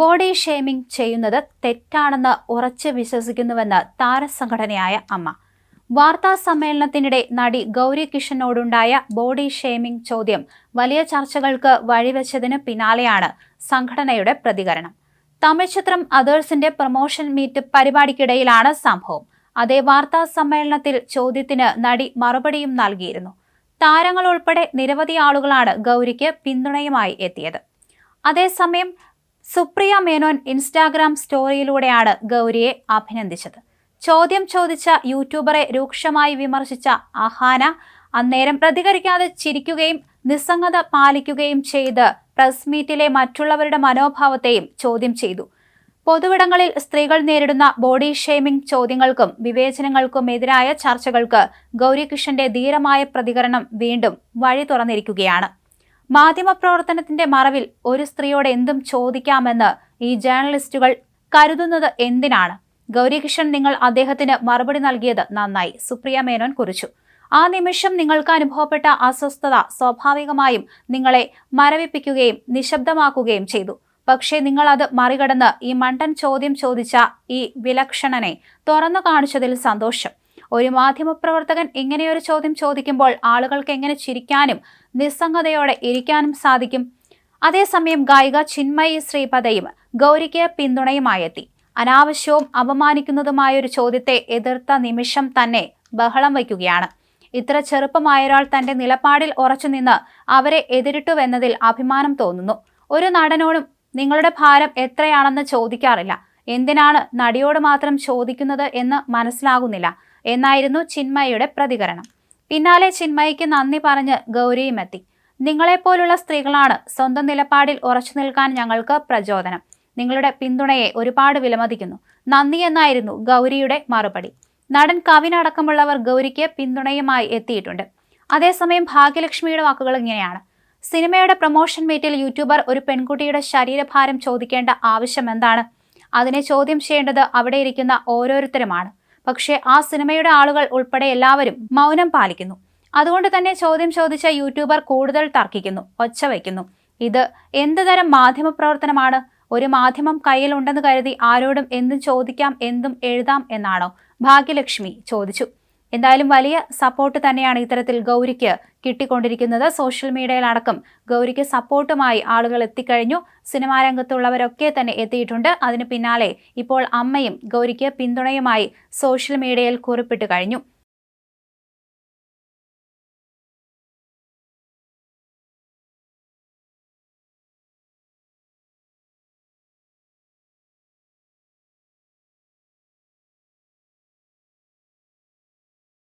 Body shaming ചെയ്യുന്നത് തെറ്റാണെന്ന് ഉറച്ചു വിശ്വസിക്കുന്നുവെന്ന് താരസംഘടനയായ അമ്മ. വാർത്താ സമ്മേളനത്തിനിടെ നടി ഗൗരി കിഷനോടുണ്ടായ ബോഡി ഷേമിംഗ് ചോദ്യം വലിയ ചർച്ചകൾക്ക് വഴിവെച്ചതിന് പിന്നാലെയാണ് സംഘടനയുടെ പ്രതികരണം. തമിഴ് ചിത്രം അതേഴ്സിന്റെ പ്രൊമോഷൻ മീറ്റ് പരിപാടിക്കിടയിലാണ് സംഭവം. അതേ വാർത്താ സമ്മേളനത്തിൽ ചോദ്യത്തിന് നടി മറുപടിയും നൽകിയിരുന്നു. താരങ്ങൾ ഉൾപ്പെടെ നിരവധി ആളുകളാണ് ഗൗരിക്ക് പിന്തുണയുമായി എത്തിയത്. അതേസമയം സുപ്രിയ മേനോൻ ഇൻസ്റ്റാഗ്രാം സ്റ്റോറിയിലൂടെയാണ് ഗൗരിയെ അഭിനന്ദിച്ചത്. ചോദ്യം ചോദിച്ച യൂട്യൂബറെ രൂക്ഷമായി വിമർശിച്ച അഹാന അന്നേരം പ്രതികരിക്കാതെ ചിരിക്കുകയും നിസ്സംഗത പാലിക്കുകയും ചെയ്ത് പ്രസ് മീറ്റിലെ മറ്റുള്ളവരുടെ മനോഭാവത്തെയും ചോദ്യം ചെയ്തു. പൊതുവിടങ്ങളിൽ സ്ത്രീകൾ നേരിടുന്ന ബോഡി ഷേമിംഗ് ചോദ്യങ്ങൾക്കും വിവേചനങ്ങൾക്കുമെതിരായ ചർച്ചകൾക്ക് ഗൗരി കിഷന്റെ ധീരമായ പ്രതികരണം വീണ്ടും വഴി തുറന്നിരിക്കുകയാണ്. മാധ്യമപ്രവർത്തനത്തിന്റെ മറവിൽ ഒരു സ്ത്രീയോട് എന്തും ചോദിക്കാമെന്ന് ഈ ജേർണലിസ്റ്റുകൾ കരുതുന്നത് എന്തിനാണ്? ഗൗരി കിഷൻ, നിങ്ങൾ അദ്ദേഹത്തിന് മറുപടി നൽകിയത് നന്നായി, സുപ്രിയ മേനോൻ കുറിച്ചു. ആ നിമിഷം നിങ്ങൾക്ക് അനുഭവപ്പെട്ട അസ്വസ്ഥത സ്വാഭാവികമായും നിങ്ങളെ മരവിപ്പിക്കുകയും നിശബ്ദമാക്കുകയും ചെയ്തു. പക്ഷേ നിങ്ങൾ അത് മറികടന്ന് ഈ മണ്ടൻ ചോദ്യം ചോദിച്ച ഈ വിലക്ഷണനെ തുറന്നു കാണിച്ചതിൽ സന്തോഷം. ഒരു മാധ്യമപ്രവർത്തകൻ ഇങ്ങനെയൊരു ചോദ്യം ചോദിക്കുമ്പോൾ ആളുകൾക്ക് എങ്ങനെ ചിരിക്കാനും നിസ്സംഗതയോടെ ഇരിക്കാനും സാധിക്കും? അതേസമയം ഗായിക ചിന്മയി ശ്രീപദയും ഗൗരിക്ക് പിന്തുണയുമായെത്തി. അനാവശ്യവും അപമാനിക്കുന്നതുമായൊരു ചോദ്യത്തെ എതിർത്ത നിമിഷം തന്നെ ബഹളം വയ്ക്കുകയാണ്. ഇത്ര ചെറുപ്പമായൊരാൾ തന്റെ നിലപാടിൽ ഉറച്ചുനിന്ന് അവരെ എതിരിട്ടുവെന്നതിൽ അഭിമാനം തോന്നുന്നു. ഒരു നടനോടും നിങ്ങളുടെ ഭാരം എത്രയാണെന്ന് ചോദിക്കാറില്ല. എന്തിനാണ് നടിയോട് മാത്രം ചോദിക്കുന്നത് എന്ന് മനസ്സിലാകുന്നില്ല എന്നായിരുന്നു ചിന്മയിയുടെ പ്രതികരണം. പിന്നാലെ ചിന്മയിക്ക് നന്ദി പറഞ്ഞ് ഗൗരിയും എത്തി. നിങ്ങളെപ്പോലുള്ള സ്ത്രീകളാണ് സ്വന്തം നിലപാടിൽ ഉറച്ചു നിൽക്കാൻ ഞങ്ങൾക്ക് പ്രചോദനം. നിങ്ങളുടെ പിന്തുണയെ ഒരുപാട് വിലമതിക്കുന്നു. നന്ദി എന്നായിരുന്നു ഗൗരിയുടെ മറുപടി. നടൻ കവിൻ അടക്കമുള്ളവർ ഗൗരിക്ക് പിന്തുണയുമായി എത്തിയിട്ടുണ്ട്. അതേസമയം ഭാഗ്യലക്ഷ്മിയുടെ വാക്കുകൾ ഇങ്ങനെയാണ്: സിനിമയുടെ പ്രൊമോഷൻ മീറ്റിൽ യൂട്യൂബർ ഒരു പെൺകുട്ടിയുടെ ശരീരഭാരം ചോദിക്കേണ്ട ആവശ്യം എന്താണ്? അതിനെ ചോദ്യം ചെയ്യേണ്ടത് അവിടെ ഇരിക്കുന്ന ഓരോരുത്തരുമാണ്. പക്ഷേ ആ സിനിമയുടെ ആളുകൾ ഉൾപ്പെടെ എല്ലാവരും മൗനം പാലിക്കുന്നു. അതുകൊണ്ട് തന്നെ ചോദ്യം ചോദിച്ച യൂട്യൂബർ കൂടുതൽ തർക്കിക്കുന്നു, ഒച്ച വയ്ക്കുന്നു. ഇത് എന്ത് തരം മാധ്യമപ്രവർത്തനമാണ്? ഒരു മാധ്യമം കയ്യിൽ ഉണ്ടെന്ന് കരുതി ആരോടും എന്തും ചോദിക്കാം, എന്തും എഴുതാം എന്നാണോ? ഭാഗ്യലക്ഷ്മി ചോദിച്ചു. എന്തായാലും വലിയ സപ്പോർട്ട് തന്നെയാണ് ഇത്തരത്തിൽ ഗൗരിക്ക് കിട്ടിക്കൊണ്ടിരിക്കുന്നത്. സോഷ്യൽ മീഡിയയിലടക്കം ഗൗരിക്ക് സപ്പോർട്ടുമായി ആളുകൾ എത്തിക്കഴിഞ്ഞു. സിനിമാ രംഗത്തുള്ളവരൊക്കെ തന്നെ എത്തിയിട്ടുണ്ട്. അതിന് പിന്നാലെ ഇപ്പോൾ അമ്മയും ഗൗരിക്ക് പിന്തുണയുമായി സോഷ്യൽ മീഡിയയിൽ കുറിപ്പിട്ട് കഴിഞ്ഞു.